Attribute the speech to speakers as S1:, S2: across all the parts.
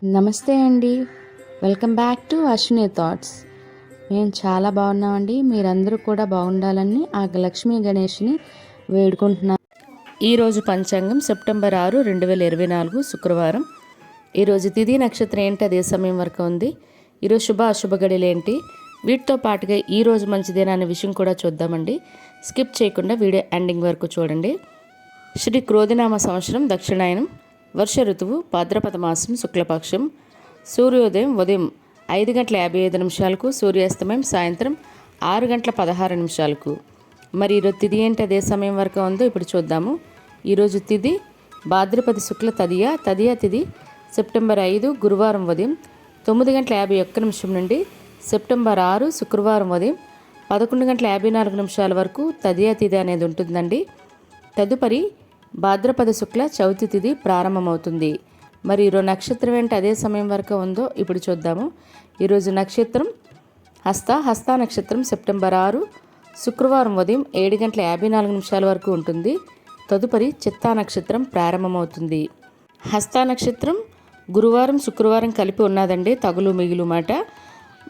S1: నమస్తే అండి. Welcome back to Ashwini thoughts. మేము చాలా బాగున్నామండి. మీరందరూ కూడా బాగుండాలని ఆ లక్ష్మీ గణేష్ని వేడుకుంటున్నాం. ఈరోజు పంచాంగం సెప్టెంబర్ 6, 2024 శుక్రవారం. ఈరోజు తిథి నక్షత్రం ఏంటి, అదే సమయం వరకు ఉంది. ఈరోజు శుభ అశుభ గడియలు ఏంటి, వీటితో పాటుగా ఈరోజు మంచిదేనా అనే విషయం కూడా చూద్దామండి. స్కిప్ చేయకుండా వీడియో ఎండింగ్ వరకు చూడండి. శ్రీ క్రోధినామ సంవత్సరం దక్షిణాయనం, వర్ష ఋతువు భాద్రపద మాసం శుక్లపక్షం, సూర్యోదయం ఉదయం 5:55 సూర్యాస్తమయం సాయంత్రం 6:16. మరి ఈరోజు తిథి ఏంటి, అదే సమయం వరకు ఉందో ఇప్పుడు చూద్దాము. ఈరోజు తిథి భాద్రపద శుక్ల తదియా తిథి సెప్టెంబర్ 5 గురువారం ఉదయం 9:51 నుండి సెప్టెంబర్ 6 శుక్రవారం ఉదయం 11:54 వరకు తదియా తిథి అనేది ఉంటుందండి. తదుపరి భాద్రపద శుక్ల చవితి తిథి ప్రారంభమవుతుంది. మరి ఈరోజు నక్షత్రం ఏంటి, అదే సమయం వరకు ఉందో ఇప్పుడు చూద్దాము. ఈరోజు నక్షత్రం హస్త నక్షత్రం సెప్టెంబర్ 6 శుక్రవారం ఉదయం 7:54 వరకు ఉంటుంది. తదుపరి చిత్తా నక్షత్రం ప్రారంభమవుతుంది. హస్త నక్షత్రం గురువారం శుక్రవారం కలిపి ఉన్నదండి, తగులు మిగులు మాట.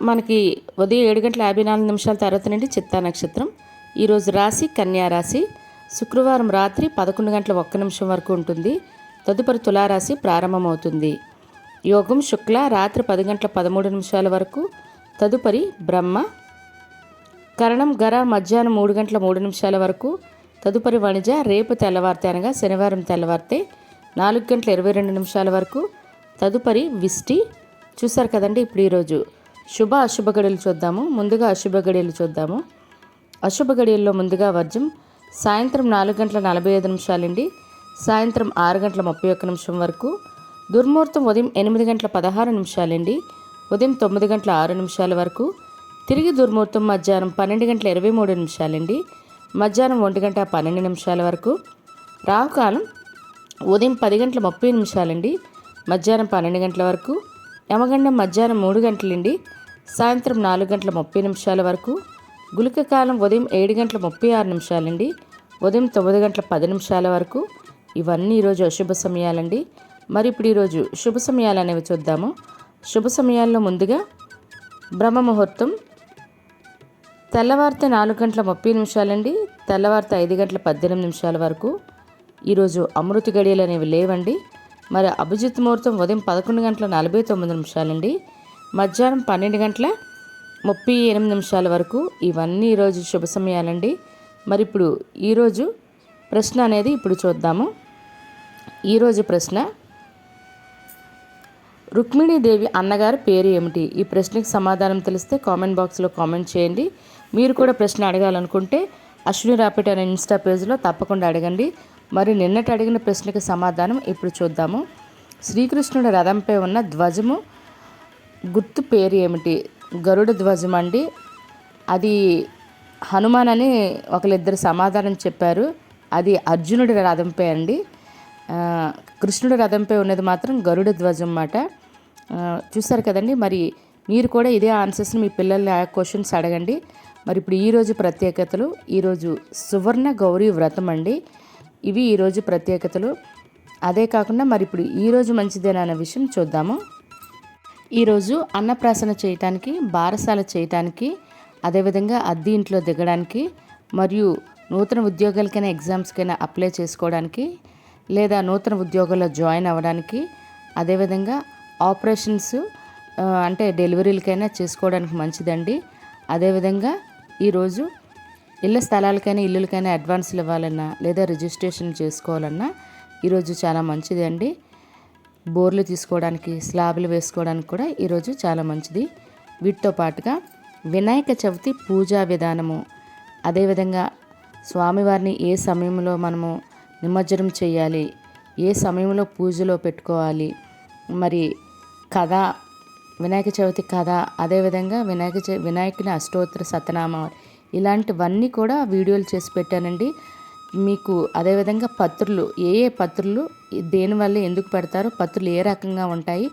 S1: మనకి ఉదయం 7:54 తర్వాత నుండి చిత్తా నక్షత్రం. ఈరోజు రాశి కన్యా రాశి. శుక్రవారం రాత్రి 11:01 వరకు ఉంటుంది. తదుపరి తులారాశి ప్రారంభమవుతుంది. యోగం శుక్ల రాత్రి 10:13 వరకు. తదుపరి బ్రహ్మ. కరణం గర మధ్యాహ్నం 3:03 వరకు. తదుపరి వణిజ రేపు తెల్లవారితే అనగా శనివారం తెల్లవారితే 4:22 వరకు. తదుపరి విష్టి. చూసారు కదండి. ఇప్పుడు ఈరోజు శుభ అశుభ గడియలు చూద్దాము. ముందుగా అశుభ గడియలు చూద్దాము. అశుభ గడియల్లో ముందుగా వర్జం సాయంత్రం 4:45 నుండి సాయంత్రం 6:31 వరకు. దుర్ముహూర్తం ఉదయం 8:16 నుండి ఉదయం 9:06 వరకు. తిరిగి దుర్ముహూర్తం మధ్యాహ్నం 12:23 నుండి మధ్యాహ్నం 1:12 వరకు. రాహుకాలం ఉదయం 10:30 నుండి మధ్యాహ్నం 12 వరకు. యమగండం మధ్యాహ్నం 3 నుండి సాయంత్రం 4:30 వరకు. గుళిక కాలం ఉదయం 7:36 నుండి ఉదయం 9:10 వరకు. ఇవన్నీ ఈరోజు అశుభ సమయాలండి. మరి ఇప్పుడు ఈరోజు శుభ సమయాలు అనేవి చూద్దాము. శుభ సమయాల్లో ముందుగా బ్రహ్మ ముహూర్తం తెల్లవారితే 4:30 నుండి తెల్లవారితే 5:18 వరకు. ఈరోజు అమృత గడియలు అనేవి లేవండి. మరి అభిజిత్ ముహూర్తం ఉదయం 11:49 నుండి మధ్యాహ్నం 12:38 వరకు. ఇవన్నీ ఈరోజు శుభ సమయాలండి. మరి ఇప్పుడు ఈరోజు ప్రశ్న అనేది ఇప్పుడు చూద్దాము. ఈరోజు ప్రశ్న, రుక్మిణీదేవి అన్నగారి పేరు ఏమిటి? ఈ ప్రశ్నకి సమాధానం తెలిస్తే కామెంట్ బాక్స్లో కామెంట్ చేయండి. మీరు కూడా ప్రశ్న అడగాలనుకుంటే అశ్విని రాపిట్ అనే ఇన్స్టా పేజ్లో తప్పకుండా అడగండి. మరి నిన్నటి అడిగిన ప్రశ్నకి సమాధానం ఇప్పుడు చూద్దాము. శ్రీకృష్ణుడి రథంపై ఉన్న ధ్వజము గుర్తు పేరు ఏమిటి? గరుడ ధ్వజం అండి. అది హనుమాన్ అని ఒకరిద్దరు సమాధానం చెప్పారు. అది అర్జునుడి రథంపై అండి. కృష్ణుడి రథంపై ఉన్నది మాత్రం గరుడ ధ్వజం అన్నమాట. చూసారు కదండి. మరి మీరు కూడా ఇదే ఆన్సర్స్ని మీ పిల్లల్ని క్వశ్చన్స్ అడగండి. మరి ఇప్పుడు ఈరోజు ప్రత్యేకతలు. ఈరోజు సువర్ణ గౌరీ వ్రతం అండి. ఇవి ఈరోజు ప్రత్యేకతలు. అదే కాకుండా మరి ఇప్పుడు ఈరోజు మంచిదేనా అనే విషయం చూద్దాము. ఈరోజు అన్నప్రాసన చేయటానికి, బారసాల చేయటానికి, అదేవిధంగా అద్దె ఇంట్లో దిగడానికి, మరియు నూతన ఉద్యోగాలకైనా ఎగ్జామ్స్కైనా అప్లై చేసుకోవడానికి, లేదా నూతన ఉద్యోగాల్లో జాయిన్ అవ్వడానికి, అదేవిధంగా ఆపరేషన్స్ అంటే డెలివరీలకైనా చేసుకోవడానికి మంచిదండి. అదేవిధంగా ఈరోజు ఇళ్ళ స్థలాలకైనా ఇల్లులకైనా అడ్వాన్స్లు ఇవ్వాలన్నా లేదా రిజిస్ట్రేషన్ చేసుకోవాలన్నా ఈరోజు చాలా మంచిది అండి. బోర్లు తీసుకోవడానికి, స్లాబ్లు వేసుకోవడానికి కూడా ఈరోజు చాలా మంచిది. వీటితో పాటుగా వినాయక చవితి పూజా విధానము, అదేవిధంగా స్వామివారిని ఏ సమయంలో మనము నిమజ్జనం చేయాలి, ఏ సమయంలో పూజలో పెట్టుకోవాలి, మరి కథ, వినాయక చవితి కథ, అదేవిధంగా వినాయకుని అష్టోత్తర సతనామాలు, ఇలాంటివన్నీ కూడా వీడియోలు చేసి పెట్టానండి మీకు. అదేవిధంగా పత్రులు, ఏ పత్రులు దేనివల్ల ఎందుకు పెడతారో, పత్రులు ఏ రకంగా ఉంటాయి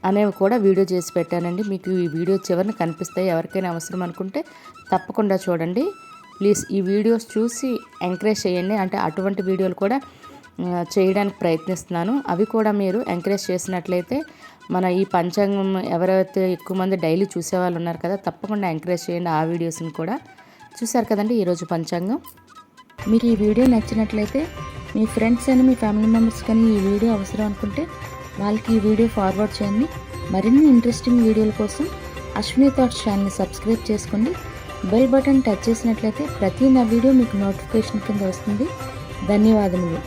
S1: అనేవి కూడా వీడియో చేసి పెట్టానండి. మీకు ఈ వీడియో చివరిని కనిపిస్తాయి. ఎవరికైనా అవసరం అనుకుంటే తప్పకుండా చూడండి. ప్లీజ్ ఈ వీడియోస్ చూసి ఎంకరేజ్ చేయండి. అంటే అటువంటి వీడియోలు కూడా చేయడానికి ప్రయత్నిస్తున్నాను. అవి కూడా మీరు ఎంకరేజ్ చేసినట్లయితే మన ఈ పంచాంగం ఎవరైతే ఎక్కువ మంది డైలీ చూసేవాళ్ళు ఉన్నారు కదా, తప్పకుండా ఎంకరేజ్ చేయండి ఆ వీడియోస్ని కూడా. చూసారు కదండి ఈరోజు పంచాంగం. మీకు ఈ వీడియో నచ్చినట్లయితే మీ ఫ్రెండ్స్ అని మీ ఫ్యామిలీ మెంబర్స్ కానీ ఈ వీడియో అవసరం అనుకుంటే వాళ్ళకి ఈ వీడియో ఫార్వర్డ్ చేయండి. మరిన్ని ఇంట్రెస్టింగ్ వీడియోల కోసం అశ్విని థాట్స్ ఛానల్ని సబ్స్క్రైబ్ చేసుకోండి. బెల్ బటన్ టచ్ చేసినట్లయితే ప్రతి నా వీడియో మీకు నోటిఫికేషన్ కింద వస్తుంది. ధన్యవాదములు.